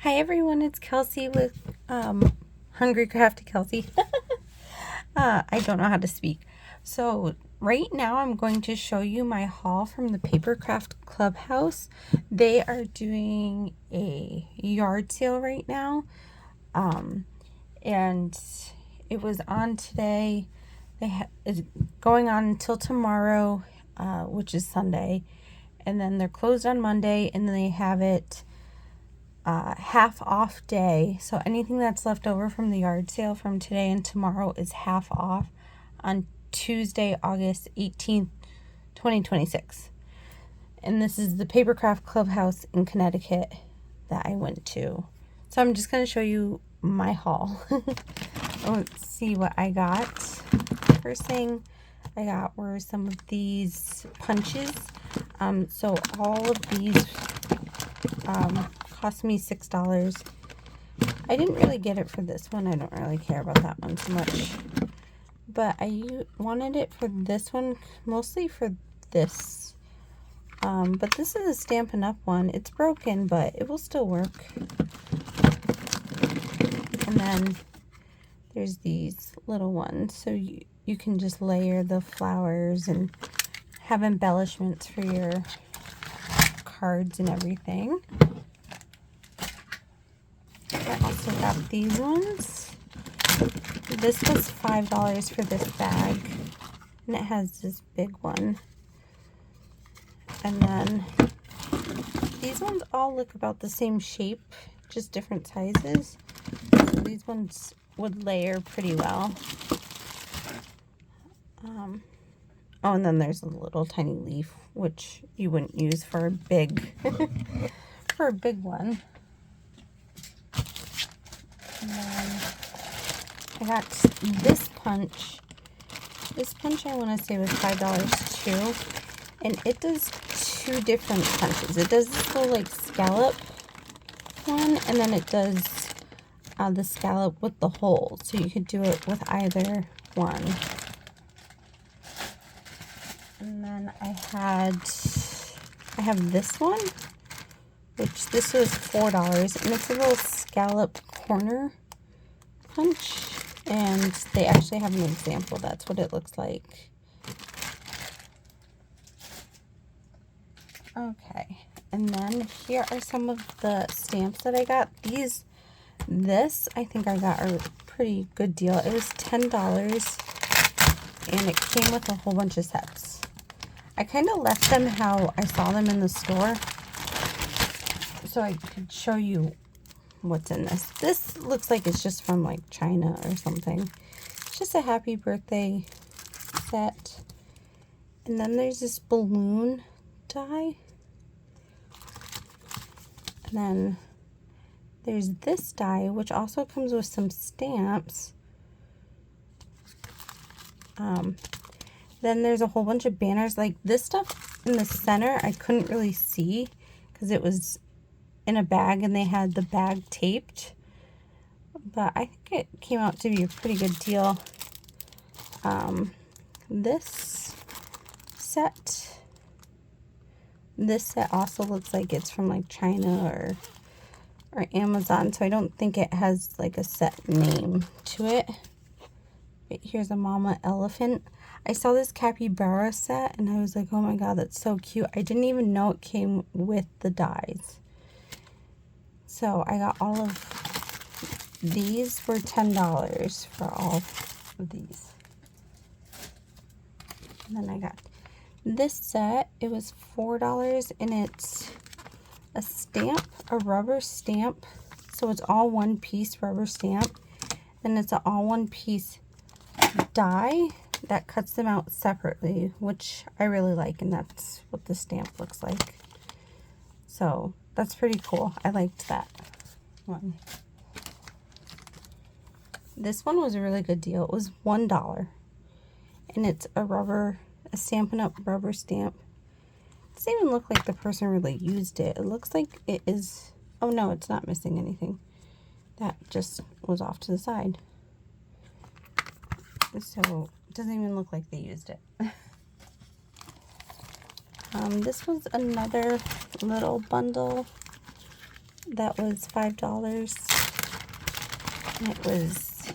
Hi everyone, it's Kelsey with Hungry Crafty Kelsey. I don't know how to speak. So right now I'm going to show you my haul from the Papercraft Clubhouse. They are doing a yard sale right now. And it was on today. It's going on until tomorrow, which is Sunday. And then they're closed on Monday, and then they have it half off day. So anything that's left over from the yard sale from today and tomorrow is half off on Tuesday, August 18th, 2026. And this is the Papercraft Clubhouse in Connecticut that I went to. So I'm just going to show you my haul. Let's see what I got. First thing I got were some of these punches. So all of these cost me $6. I didn't really get it for this one. I don't really care about that one so much. But I wanted it for this one, mostly for this. But this is a Stampin' Up! One. It's broken, but it will still work. And then there's these little ones. So you can just layer the flowers and have embellishments for your cards and everything. I also got these ones. This was $5 for this bag, and it has this big one. And then these ones all look about the same shape, just different sizes. So these ones would layer pretty well. Oh, and then there's a little tiny leaf, which you wouldn't use for a big, for a big one. And then I got this punch. This punch I want to say was $5 too. And it does two different punches. It does this little like scallop one, and then it does the scallop with the hole. So you could do it with either one. And then I have this one, which this was $4, and it's a little scallop corner punch, and they actually have an example. That's what it looks like. Okay, and then here are some of the stamps that I got. This I think I got a pretty good deal. It was $10, and it came with a whole bunch of sets. I kind of left them how I saw them in the store, so I could show you what's in this. This looks like it's just from like China or something. It's just a happy birthday set. And then there's this balloon die. And then there's this die, which also comes with some stamps. Then there's a whole bunch of banners. Like this stuff in the center, I couldn't really see because it was in a bag and they had the bag taped. But I think it came out to be a pretty good deal. This set also looks like it's from like China or Amazon, so I don't think it has like a set name to it. But here's a mama elephant. I saw this capybara set and I was like, oh my god, that's so cute. I didn't even know it came with the dies. So I got all of these for $10 for all of these. And then I got this set. It was $4, and it's a stamp, a rubber stamp. So it's all one piece rubber stamp. Then it's an all one piece die that cuts them out separately, which I really like, and that's what the stamp looks like. So that's pretty cool. I liked that one. This one was a really good deal. It was $1, and it's a Stampin' Up! Rubber stamp. It doesn't even look like the person really used it. It looks like it is. Oh no, it's not missing anything. That just was off to the side. So it doesn't even look like they used it. This was another little bundle. that was $5. And it was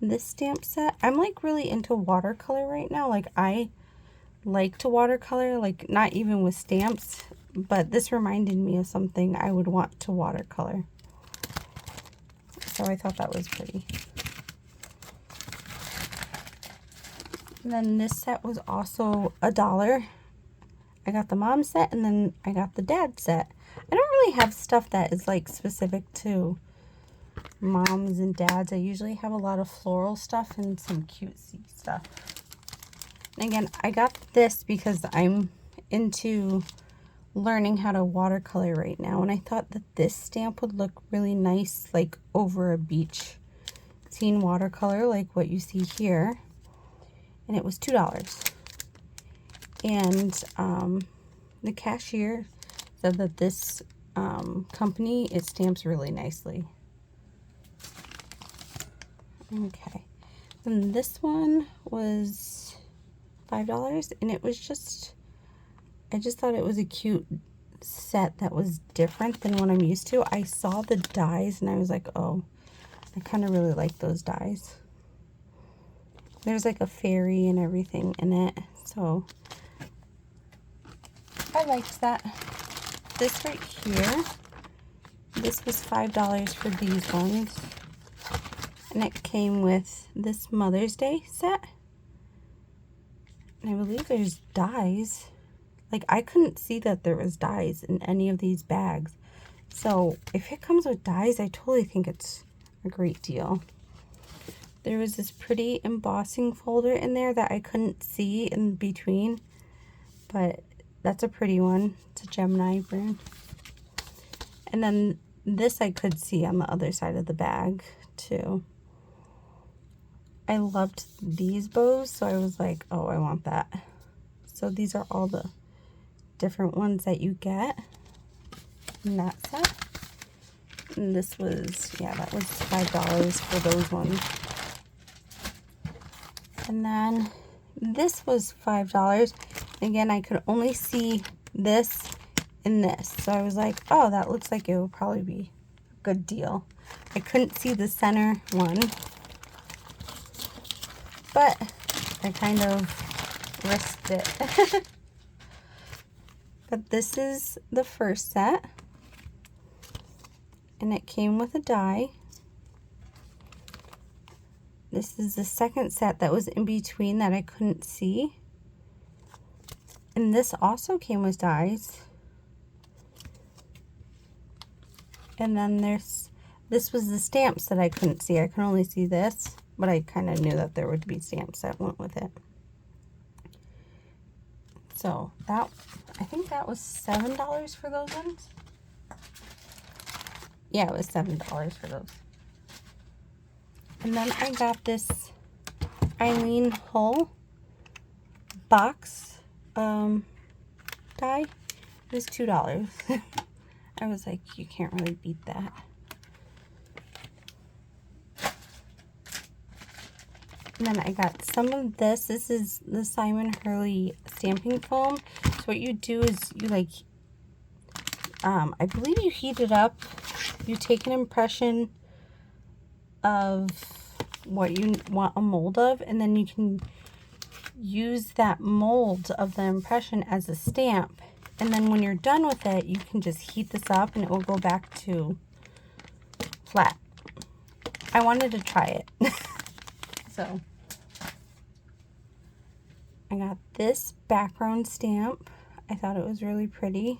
this stamp set. I'm like really into watercolor right now. Like I like to watercolor, like not even with stamps, but this reminded me of something I would want to watercolor. So I thought that was pretty. And then this set was also $1. I got the mom set and then I got the dad set. I don't really have stuff that is like specific to moms and dads. I usually have a lot of floral stuff and some cutesy stuff. And again, I got this because I'm into learning how to watercolor right now, and I thought that this stamp would look really nice like over a beach scene watercolor like what you see here. And it was $2. And the cashier said that this company, it stamps really nicely. Okay, then this one was $5, and it was just, I just thought it was a cute set that was different than what I'm used to. I saw the dies and I was like, oh, I kind of really like those dies. There's like a fairy and everything in it, so I liked that. This right here, this was $5 for these ones, and it came with this Mother's Day set. And I believe there's dies. Like I couldn't see that there was dies in any of these bags. So if it comes with dies, I totally think it's a great deal. There was this pretty embossing folder in there that I couldn't see in between, but that's a pretty one. It's a Gemini brand. And then this I could see on the other side of the bag too. I loved these bows, so I was like, oh, I want that. So these are all the different ones that you get in that set. And this was, yeah, that was $5 for those ones. And then this was $5. Again, I could only see this and this. So I was like, oh, that looks like it would probably be a good deal. I couldn't see the center one, but I kind of risked it. But this is the first set, and it came with a die. This is the second set that was in between that I couldn't see. And this also came with dies. And then this was the stamps that I couldn't see. I could only see this, but I kind of knew that there would be stamps that went with it. So that, I think that was $7 for those ones. Yeah, it was $7 for those. And then I got this Eileen Hull box die. It was $2. I was like, you can't really beat that. And then I got some of this. This is the Simon Hurley stamping foam. So what you do is you like, I believe you heat it up. You take an impression of what you want a mold of, and then you can use that mold of the impression as a stamp. And then when you're done with it, you can just heat this up and it will go back to flat. I wanted to try it. So I got this background stamp. I thought it was really pretty.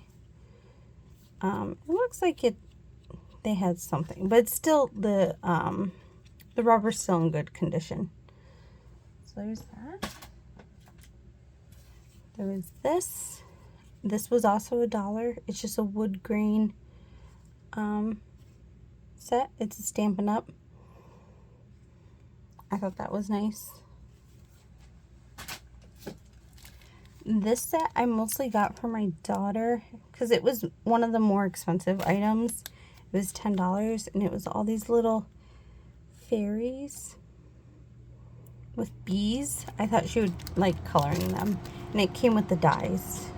It looks like they had something, but it's still the rubber's still in good condition. So there's that. There was this. This was also $1. It's just a wood grain set. It's a Stampin' Up. I thought that was nice. This set I mostly got for my daughter because it was one of the more expensive items. It was $10, and it was all these little fairies with bees. I thought she would like coloring them, and it came with the dies.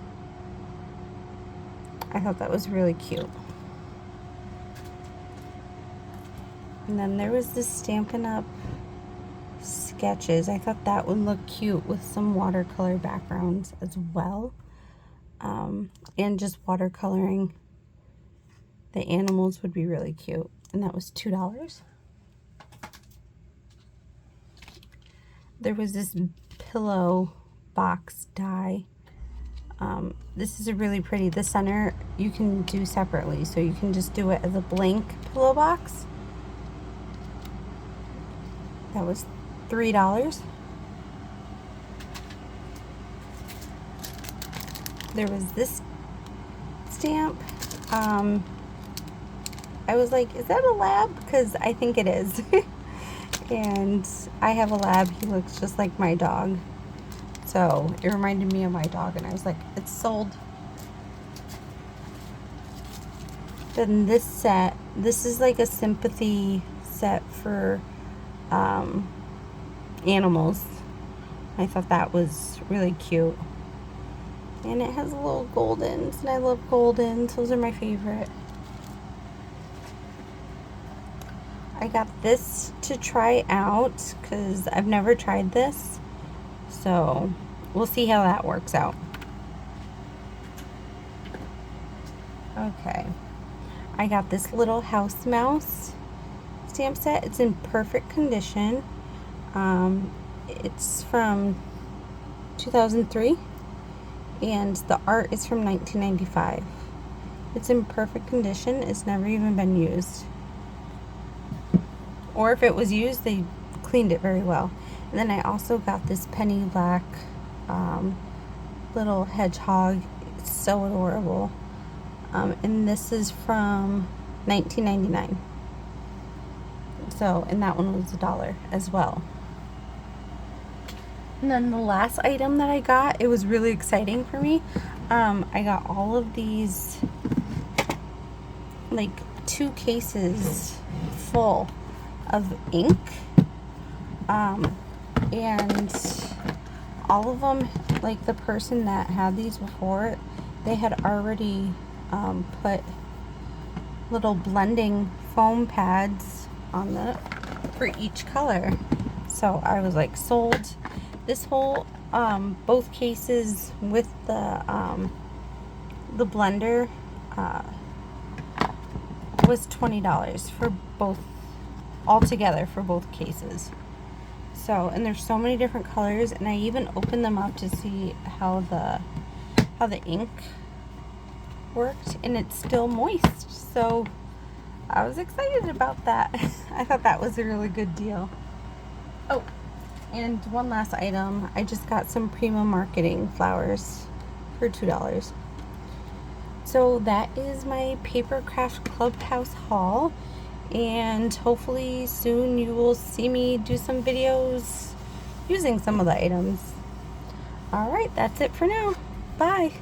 I thought that was really cute. And then there was this Stampin' Up! Sketches. I thought that would look cute with some watercolor backgrounds as well. And just watercoloring the animals would be really cute. And that was $2. There was this pillow box die. This is a really pretty. The center you can do separately, so you can just do it as a blank pillow box. That was $3. There was this stamp. I was like, is that a lab? Because I think it is. And I have a lab. He looks just like my dog. So it reminded me of my dog, and I was like, it's sold. Then this set, this is like a sympathy set for animals. I thought that was really cute. And it has little goldens, and I love goldens. Those are my favorite. I got this to try out because I've never tried this. So we'll see how that works out. Okay. I got this little house mouse stamp set. It's in perfect condition. It's from 2003. And the art is from 1995. It's in perfect condition. It's never even been used. Or if it was used, they cleaned it very well. And then I also got this penny black little hedgehog. It's so adorable. And this is from 1999. So, and that one was $1 as well. And then the last item that I got, it was really exciting for me. I got all of these, like 2 cases full of ink. And all of them, like the person that had these before, they had already put little blending foam pads on for each color. So I was like sold. This whole both cases with the blender was $20 for both, altogether for both cases. So, and there's so many different colors, and I even opened them up to see how the ink worked, and it's still moist. So I was excited about that. I thought that was a really good deal. Oh, and one last item. I just got some Prima Marketing flowers for $2. So that is my Papercraft Clubhouse haul. And hopefully soon you will see me do some videos using some of the items. Alright, that's it for now. Bye.